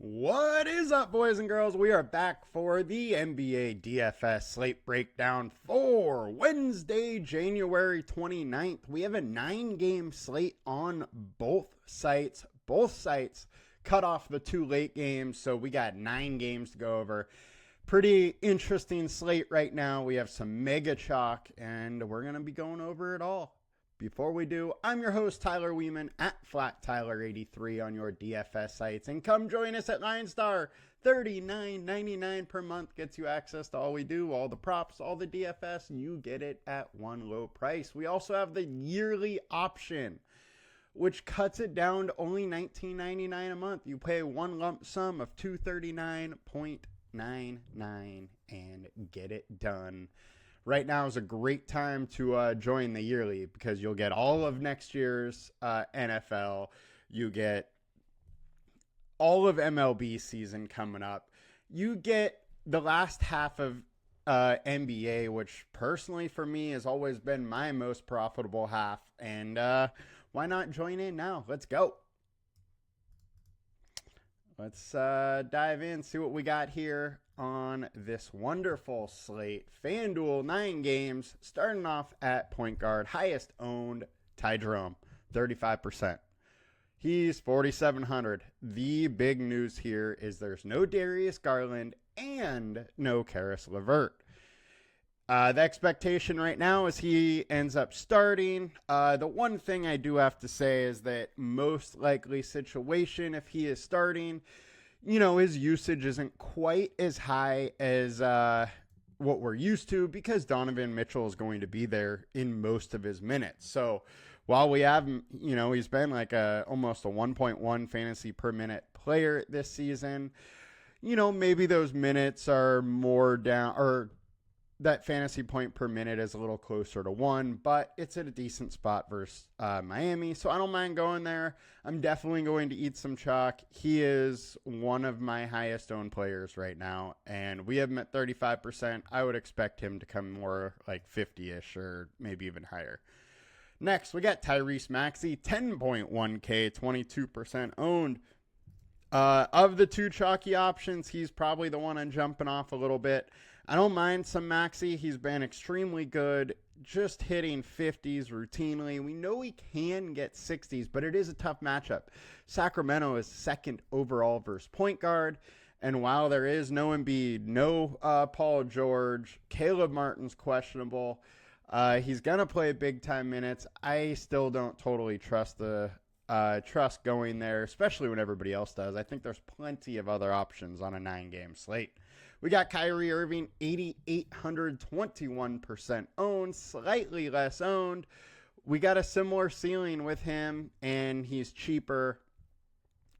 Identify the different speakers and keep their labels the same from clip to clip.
Speaker 1: What is up, boys and girls? We are back for the NBA DFS Slate Breakdown for Wednesday, January 29th. We have a 9-game slate on both sites. Both sites cut off the 2 late games, so we got 9 games to go over. Pretty interesting slate right now. We have some mega chalk, and we're going to be going over it all. Before we do, I'm your host, Tyler Wiemann, at FlatTyler83 on your DFS sites. And come join us at LineStar. $39.99 per month gets you access to all we do, all the props, all the DFS, and you get it at one low price. We also have the yearly option, which cuts it down to only $19.99 a month. You pay one lump sum of $239.99 and get it done. Right now is a great time to join the yearly because you'll get all of next year's NFL. You get all of MLB season coming up. You get the last half of NBA, which personally for me has always been my most profitable half. And why not join in now? Let's go. Let's dive in, see what we got here on this wonderful slate. FanDuel, 9 games, starting off at point guard. Highest owned, Ty Jerome, 35%. He's 4,700. The big news here is there's no Darius Garland and no Karis LeVert. The expectation right now is he ends up starting. The one thing I do have to say is that most likely situation, if he is starting, his usage isn't quite as high as what we're used to because Donovan Mitchell is going to be there in most of his minutes. So while we have, he's been like almost a 1.1 fantasy per minute player this season, maybe those minutes are more down, or that fantasy point per minute is a little closer to 1, but it's at a decent spot versus Miami, so I don't mind going there. I'm definitely going to eat some chalk. He is one of my highest owned players right now, and we have him at 35%. I would expect him to come more like 50-ish or maybe even higher. Next, we got Tyrese Maxey, 10.1K, 22% owned. Of the 2 chalky options, he's probably the one I'm jumping off a little bit. I don't mind some Maxey. He's been extremely good, just hitting 50s routinely. We know he can get 60s, but it is a tough matchup. Sacramento is 2nd overall versus point guard, and while there is no Embiid, no Paul George, Caleb Martin's questionable. He's going to play big-time minutes. I still don't totally trust going there, especially when everybody else does. I think there's plenty of other options on a 9-game slate. We got Kyrie Irving, 8,800, 21% owned, slightly less owned. We got a similar ceiling with him, and he's cheaper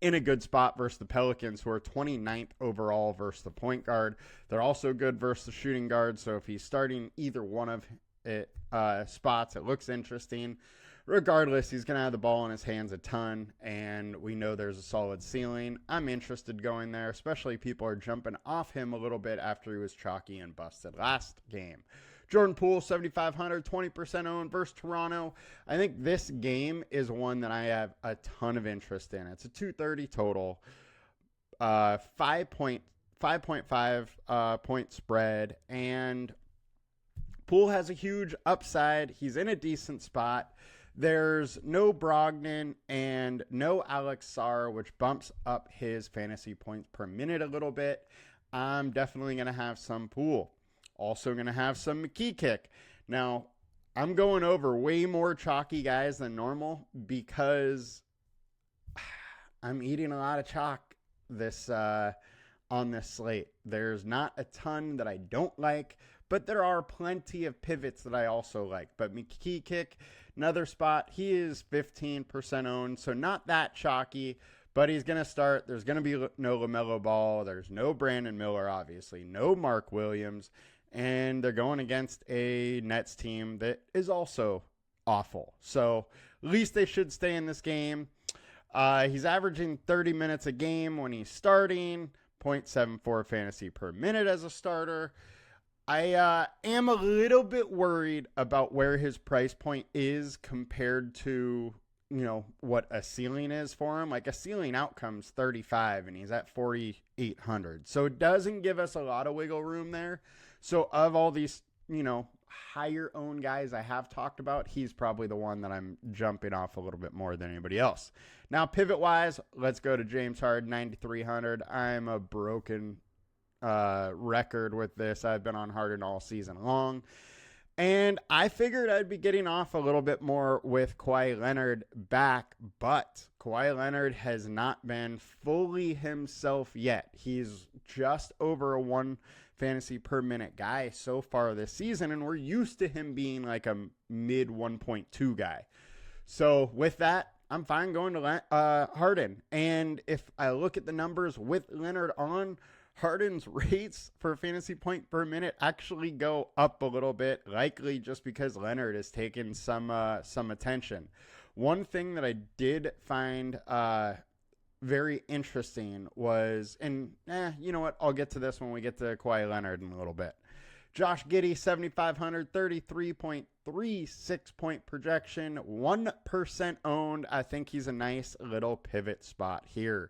Speaker 1: in a good spot versus the Pelicans, who are 29th overall versus the point guard. They're also good versus the shooting guard, so if he's starting either one of spots, it looks interesting. Regardless, he's going to have the ball in his hands a ton, and we know there's a solid ceiling. I'm interested going there, especially people are jumping off him a little bit after he was chalky and busted last game. Jordan Poole, 7,500, 20% owned versus Toronto. I think this game is one that I have a ton of interest in. It's a 230 total, 5.5 point spread, and Poole has a huge upside. He's in a decent spot. There's no Brogdon and no Alex Sarr, which bumps up his fantasy points per minute a little bit. I'm definitely going to have some Poole. Also going to have some McKee. Now, I'm going over way more chalky guys than normal because I'm eating a lot of chalk on this slate. There's not a ton that I don't like, but there are plenty of pivots that I also like. But McKee, another spot, he is 15% owned, so not that chalky, but he's going to start. There's going to be no LaMelo Ball. There's no Brandon Miller, obviously. No Mark Williams. And they're going against a Nets team that is also awful. So at least they should stay in this game. He's averaging 30 minutes a game when he's starting, 0.74 fantasy per minute as a starter. I am a little bit worried about where his price point is compared to what a ceiling is for him. Like a ceiling outcome's 35 and he's at 4,800. So it doesn't give us a lot of wiggle room there. So of all these, higher owned guys I have talked about, he's probably the one that I'm jumping off a little bit more than anybody else. Now, pivot wise, let's go to James Harden, 9,300. I'm a broken record with this. I've been on Harden all season long. And I figured I'd be getting off a little bit more with Kawhi Leonard back, but Kawhi Leonard has not been fully himself yet. He's just over a 1 fantasy per minute guy so far this season, and we're used to him being like a mid 1.2 guy. So with that, I'm fine going to Harden. And if I look at the numbers with Leonard on, Harden's rates for fantasy point per minute actually go up a little bit, likely just because Leonard has taken some attention. One thing that I did find very interesting was, and you know what? I'll get to this when we get to Kawhi Leonard in a little bit. Josh Giddey, 7,500, 33.36 point projection, 1% owned. I think he's a nice little pivot spot here.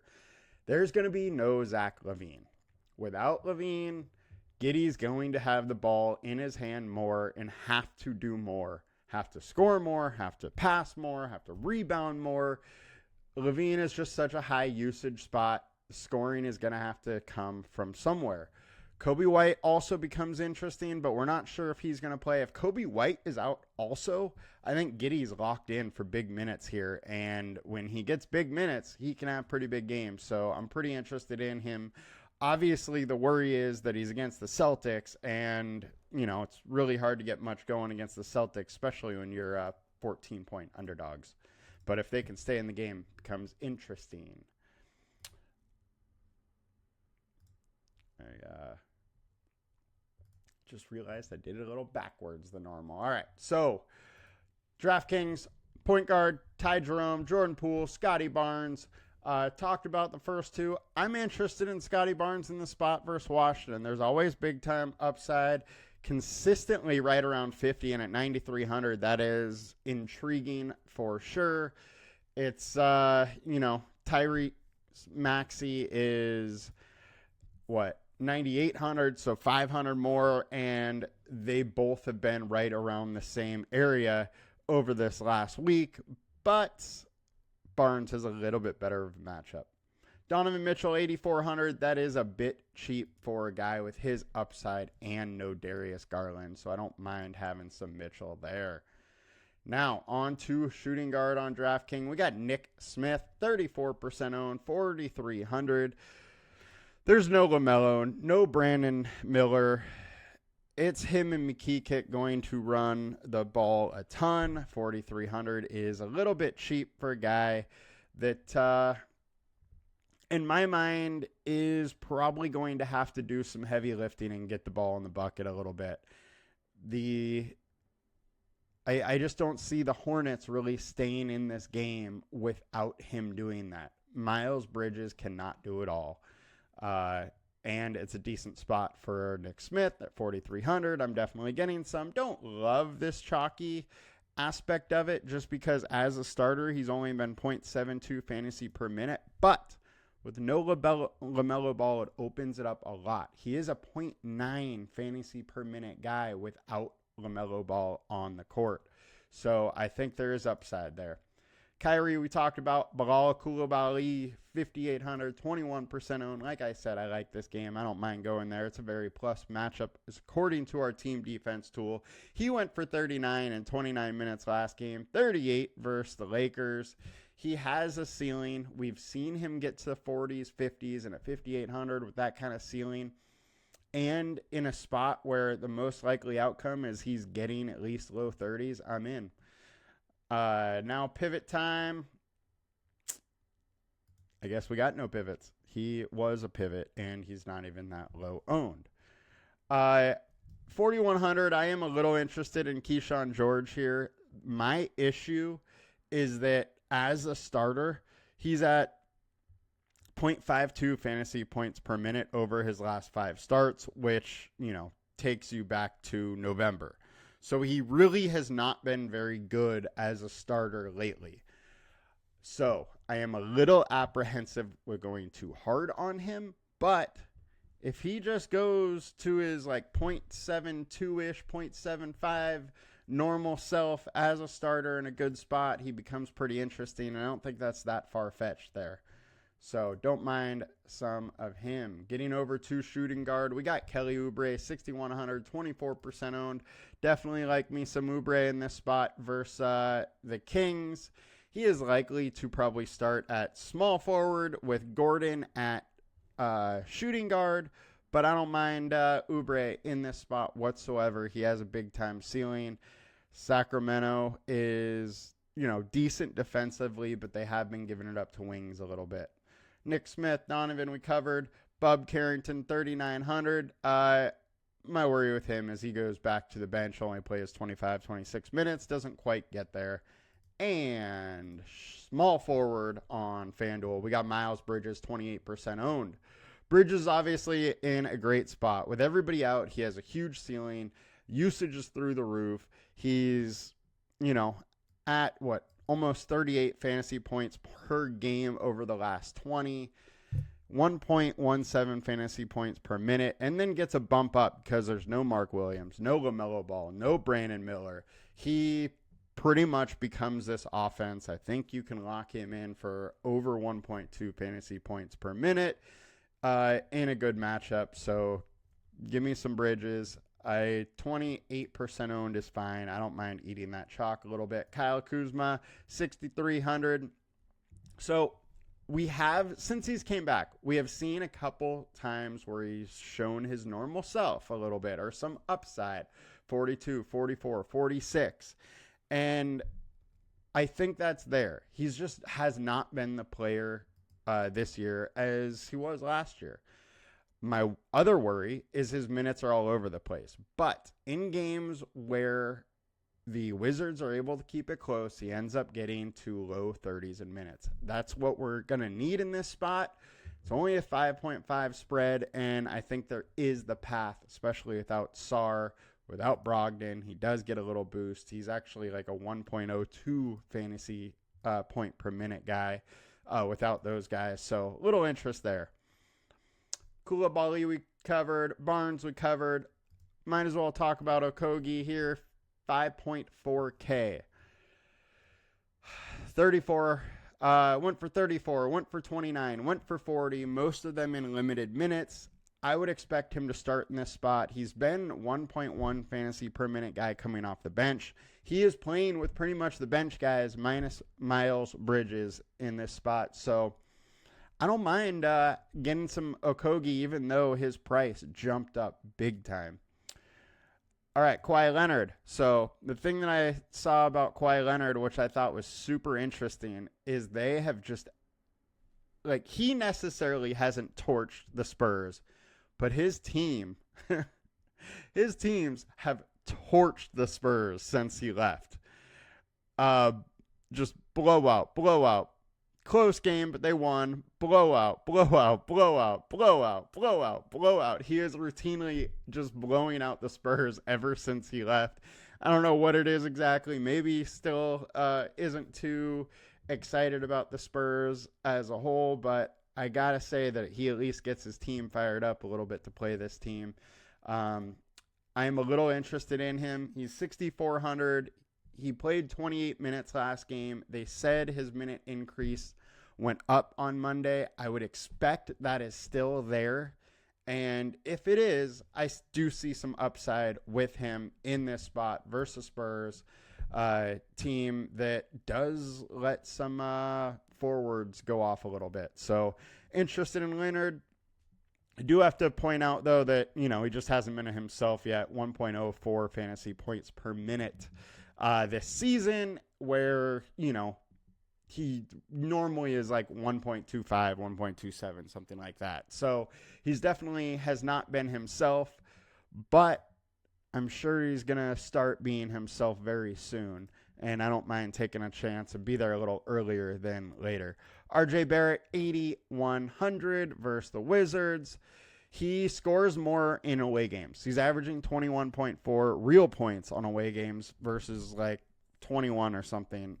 Speaker 1: There's going to be no Zach LaVine. Without LaVine, Giddey's going to have the ball in his hand more and have to do more. Have to score more, have to pass more, have to rebound more. LaVine is just such a high usage spot. Scoring is going to have to come from somewhere. Kobe White also becomes interesting, but we're not sure if he's going to play. If Kobe White is out also, I think Giddey's locked in for big minutes here. And when he gets big minutes, he can have pretty big games. So I'm pretty interested in him. Obviously, the worry is that he's against the Celtics, and, it's really hard to get much going against the Celtics, especially when you're 14-point underdogs. But if they can stay in the game, it becomes interesting. I just realized I did it a little backwards than normal. All right, so Draftkings, point guard, Ty Jerome, Jordan Poole, Scotty Barnes. Talked about the first two. I'm interested in Scotty Barnes in the spot versus Washington. There's always big time upside, consistently right around 50, and at 9,300, that is intriguing for sure. It's, Tyrese Maxey is 9,800, so 500 more, and they both have been right around the same area over this last week, but Barnes has a little bit better of a matchup. Donovan Mitchell, 8,400. That is a bit cheap for a guy with his upside and no Darius Garland, so I don't mind having some Mitchell there. Now, on to shooting guard on DraftKings. We got Nick Smith, 34% owned, 4,300. There's no LaMelo, no Brandon Miller. It's him and McKeekett going to run the ball a ton. 4,300 is a little bit cheap for a guy that, in my mind, is probably going to have to do some heavy lifting and get the ball in the bucket a little bit. I just don't see the Hornets really staying in this game without him doing that. Miles Bridges cannot do it all. And it's a decent spot for Nick Smith at 4,300. I'm definitely getting some. Don't love this chalky aspect of it just because as a starter, he's only been 0.72 fantasy per minute. But with no LaMelo Ball, it opens it up a lot. He is a 0.9 fantasy per minute guy without LaMelo Ball on the court. So I think there is upside there. Kyrie, we talked about. Bilal Coulibaly, 5,800, 21% owned. Like I said, I like this game. I don't mind going there. It's a very plus matchup. According to our team defense tool, he went for 39 in 29 minutes last game, 38 versus the Lakers. He has a ceiling. We've seen him get to the 40s, 50s, and at 5,800 with that kind of ceiling. And in a spot where the most likely outcome is he's getting at least low 30s, I'm in. Now pivot time. I guess we got no pivots. He was a pivot and he's not even that low owned. 4,100. I am a little interested in Keyshawn George here. My issue is that as a starter, he's at 0.52 fantasy points per minute over his last 5 starts, which, takes you back to November. So he really has not been very good as a starter lately. So I am a little apprehensive with going too hard on him, but if he just goes to his like 0.72-ish, 0.75 normal self as a starter in a good spot, he becomes pretty interesting. And I don't think that's that far-fetched there. So don't mind some of him. Getting over to shooting guard, we got Kelly Oubre, 6,100, 24% owned. Definitely like me some Oubre in this spot versus the Kings. He is likely to probably start at small forward with Gordon at shooting guard, but I don't mind Oubre in this spot whatsoever. He has a big-time ceiling. Sacramento is, decent defensively, but they have been giving it up to wings a little bit. Nick Smith, Donovan, we covered. Bub Carrington, 3,900. My worry with him is he goes back to the bench, only plays 25, 26 minutes, doesn't quite get there. And small forward on FanDuel, we got Miles Bridges, 28% owned. Bridges obviously in a great spot. With everybody out, he has a huge ceiling. Usage is through the roof. He's, at almost 38 fantasy points per game over the last 20. 1.17 fantasy points per minute, and then gets a bump up because there's no Mark Williams, no LaMelo Ball, no Brandon Miller. He pretty much becomes this offense. I think you can lock him in for over 1.2 fantasy points per minute in a good matchup. So give me some Bridges. 28% owned is fine. I don't mind eating that chalk a little bit. Kyle Kuzma, 6,300. So since he's came back, we have seen a couple times where he's shown his normal self a little bit or some upside, 42, 44, 46. And I think that's there. He's just has not been the player this year as he was last year. My other worry is his minutes are all over the place. But in games where the Wizards are able to keep it close, he ends up getting to low 30s in minutes. That's what we're going to need in this spot. It's only a 5.5 spread, and I think there is the path, especially without Sarr, without Brogdon. He does get a little boost. He's actually like a 1.02 fantasy point per minute guy without those guys. So little interest there. Koulibaly we covered. Barnes we covered. Might as well talk about Okogie here. 5.4K. 34. Went for 34. Went for 29. Went for 40. Most of them in limited minutes. I would expect him to start in this spot. He's been 1.1 fantasy per minute guy coming off the bench. He is playing with pretty much the bench guys minus Miles Bridges in this spot. So I don't mind getting some Okogie, even though his price jumped up big time. All right, Kawhi Leonard. So the thing that I saw about Kawhi Leonard, which I thought was super interesting, is they have just, he necessarily hasn't torched the Spurs, but his teams have torched the Spurs since he left. Just blowout. Close game, but they won. Blowout. He is routinely just blowing out the Spurs ever since he left. I don't know what it is exactly. Maybe he still isn't too excited about the Spurs as a whole, but I got to say that he at least gets his team fired up a little bit to play this team. I am a little interested in him. He's 6,400. He played 28 minutes last game. They said his minute increase went up on Monday. I would expect that is still there. And if it is, I do see some upside with him in this spot versus Spurs team that does let some forwards go off a little bit. So interested in Leonard. I do have to point out, though, that, he just hasn't been himself yet. 1.04 fantasy points per minute this season, where, he normally is like 1.25, 1.27, something like that. So he's definitely has not been himself, but I'm sure he's going to start being himself very soon. And I don't mind taking a chance and be there a little earlier than later. RJ Barrett, 8,100 versus the Wizards. He scores more in away games. He's averaging 21.4 real points on away games versus 21 or something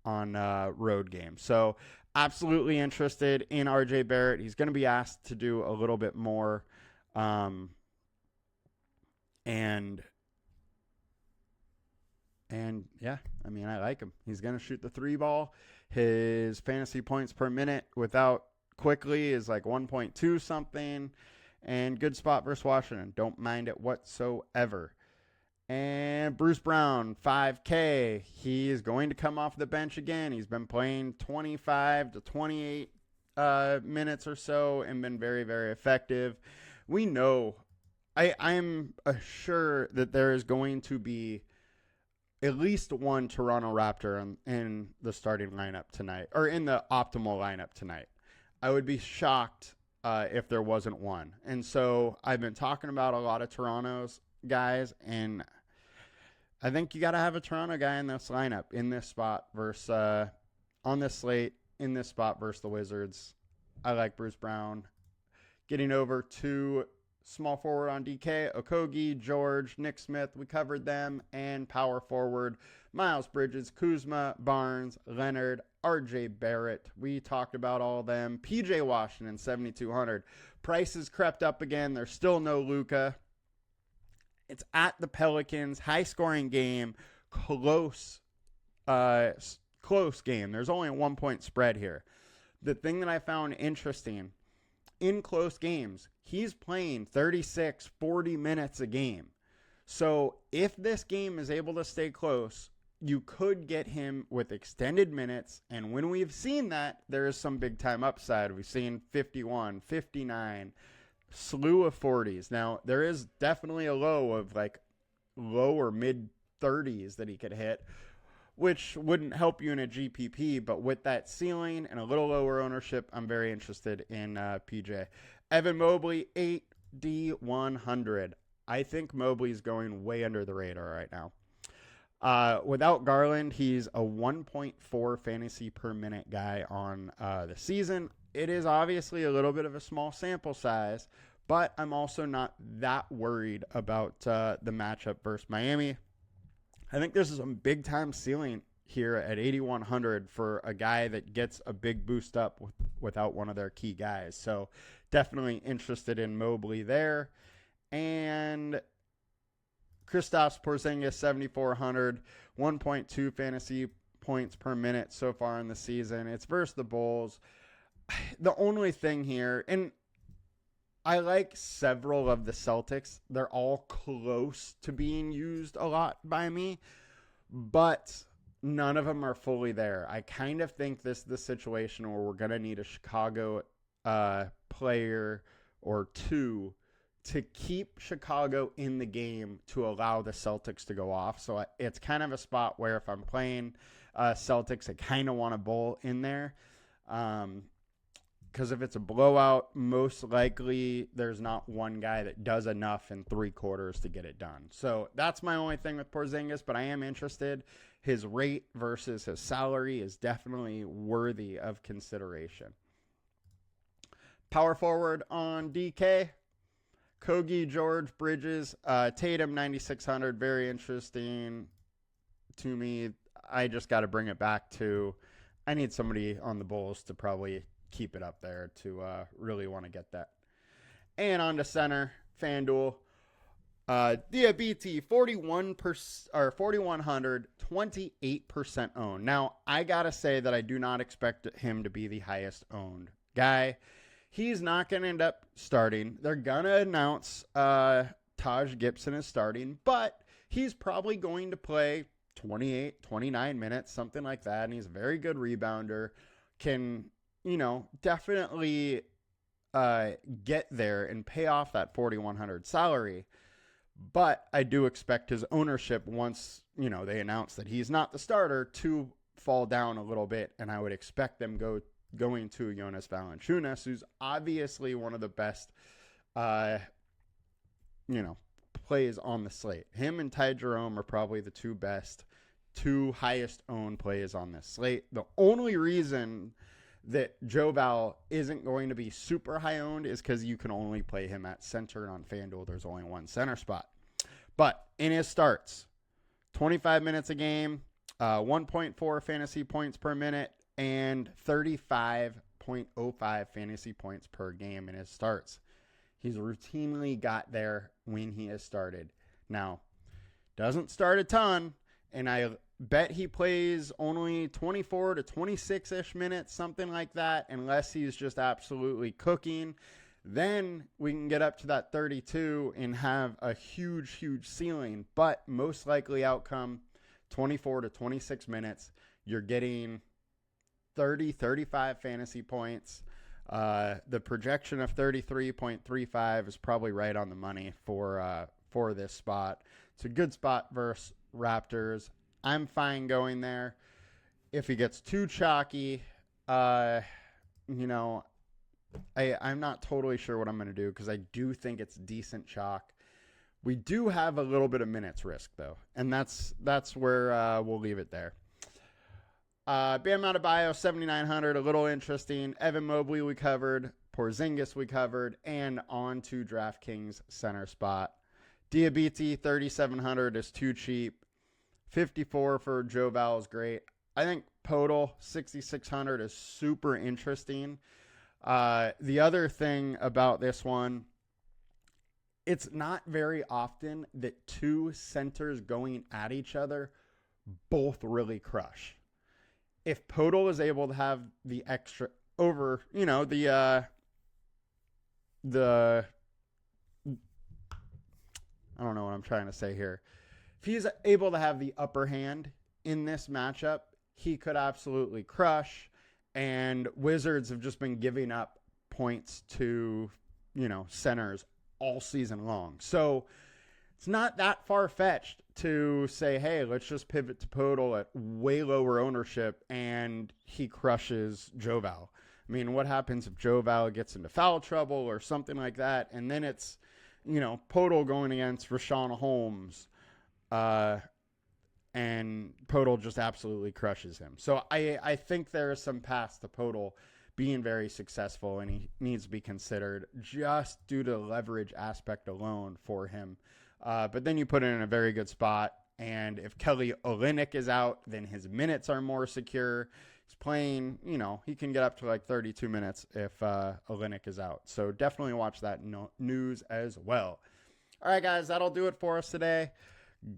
Speaker 1: road games. So absolutely interested in RJ Barrett. He's going to be asked to do a little bit more. And yeah, I mean, I like him. He's going to shoot the 3 ball. His fantasy points per minute without quickly is like 1.2 something. And good spot versus Washington. Don't mind it whatsoever. And Bruce Brown, 5K. He is going to come off the bench again. He's been playing 25 to 28 minutes or so and been very, very effective. We know, I'm sure that there is going to be at least one Toronto Raptor in the starting lineup tonight, or in the optimal lineup tonight. I would be shocked if there wasn't one. And so I've been talking about a lot of Toronto's guys, and I think you got to have a Toronto guy in this lineup, in this spot versus on this slate, in this spot versus the Wizards. I like Bruce Brown. Getting over to small forward on DK, Okogie, George, Nick Smith, we covered them, and power forward, Miles Bridges, Kuzma, Barnes, Leonard, RJ Barrett. We talked about all of them. PJ Washington, 7,200. Prices crept up again. There's still no Luka. It's at the Pelicans, high-scoring game, close game. There's only a 1-point spread here. The thing that I found interesting, in close games, he's playing 36, 40 minutes a game. So if this game is able to stay close, you could get him with extended minutes. And when we've seen that, there is some big-time upside. We've seen 51, 59, slew of 40s. Now, there is definitely a low of like low or mid 30s that he could hit, which wouldn't help you in a GPP. But with that ceiling and a little lower ownership, I'm very interested in PJ. Evan Mobley, 8D100. I think Mobley's going way under the radar right now. Without Garland, he's a 1.4 fantasy per minute guy on the season. It is obviously a little bit of a small sample size, but I'm also not that worried about the matchup versus Miami. I think there's some big-time ceiling here at 8,100 for a guy that gets a big boost up without one of their key guys. So definitely interested in Mobley there. And Kristaps Porzingis, 7,400, 1.2 fantasy points per minute so far in the season. It's versus the Bulls. The only thing here, and I like several of the Celtics. They're all close to being used a lot by me, but none of them are fully there. I kind of think this is the situation where we're going to need a Chicago player or two to keep Chicago in the game to allow the Celtics to go off. So it's kind of a spot where if I'm playing Celtics, I kind of want a bull in there. Because if it's a blowout, most likely there's not one guy that does enough in 3 quarters to get it done. So that's my only thing with Porzingis, but I am interested. His rate versus his salary is definitely worthy of consideration. Power forward on DK, Kogi, George, Bridges, Tatum, 9,600. Very interesting to me. I just got to bring it back to, I need somebody on the Bulls to probably keep it up there to really want to get that. And on to center, FanDuel. Diabetes, 41% or 4,100, 28% owned. Now, I got to say that I do not expect him to be the highest owned guy. He's not going to end up starting. They're going to announce Taj Gibson is starting, but he's probably going to play 28, 29 minutes, something like that. And he's a very good rebounder. Can, definitely get there and pay off that 4,100 salary. But I do expect his ownership, once, they announce that he's not the starter, to fall down a little bit. And I would expect them going to Jonas Valanciunas, who's obviously one of the best, plays on the slate. Him and Ty Jerome are probably the two highest owned plays on this slate. The only reason that Joe Val isn't going to be super high owned is because you can only play him at center, and on FanDuel there's only one center spot. But in his starts, 25 minutes a game, 1.4 fantasy points per minute, and 35.05 fantasy points per game in his starts. He's routinely got there when he has started. Now, doesn't start a ton, and I bet he plays only 24 to 26-ish minutes, something like that, unless he's just absolutely cooking. Then we can get up to that 32 and have a huge, huge ceiling. But most likely outcome, 24 to 26 minutes. You're getting 30, 35 fantasy points. The projection of 33.35 is probably right on the money for this spot. It's a good spot versus Raptors. I'm fine going there. If he gets too chalky, I'm not totally sure what I'm going to do because I do think it's decent chalk. We do have a little bit of minutes risk, though, and that's where we'll leave it there. Bam Adebayo, 7,900, a little interesting. Evan Mobley we covered. Porzingis we covered. And on to DraftKings center spot. Diabiti, 3,700 is too cheap. 54 for Joe Val is great. I think Podol, 6,600 is super interesting. The other thing about this one, it's not very often that two centers going at each other both really crush. If Podol is able to have the extra over, I don't know what I'm trying to say here. If he's able to have the upper hand in this matchup, he could absolutely crush. And Wizards have just been giving up points to, centers all season long. So it's not that far-fetched to say, hey, let's just pivot to Podol at way lower ownership and he crushes Joval. I mean, what happens if Joval gets into foul trouble or something like that? And then it's, Podol going against Rashawn Holmes, and Podol just absolutely crushes him. So I think there is some path to Podol being very successful, and he needs to be considered just due to the leverage aspect alone for him. But then you put it in a very good spot, and if Kelly Olynyk is out, then his minutes are more secure. He's playing, he can get up to like 32 minutes if Olynyk is out. So definitely watch that news as well. All right, guys, that'll do it for us today.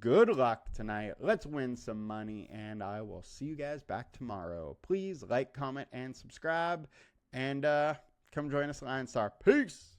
Speaker 1: Good luck tonight. Let's win some money, and I will see you guys back tomorrow. Please like, comment, and subscribe, and come join us at Lionstar. Peace!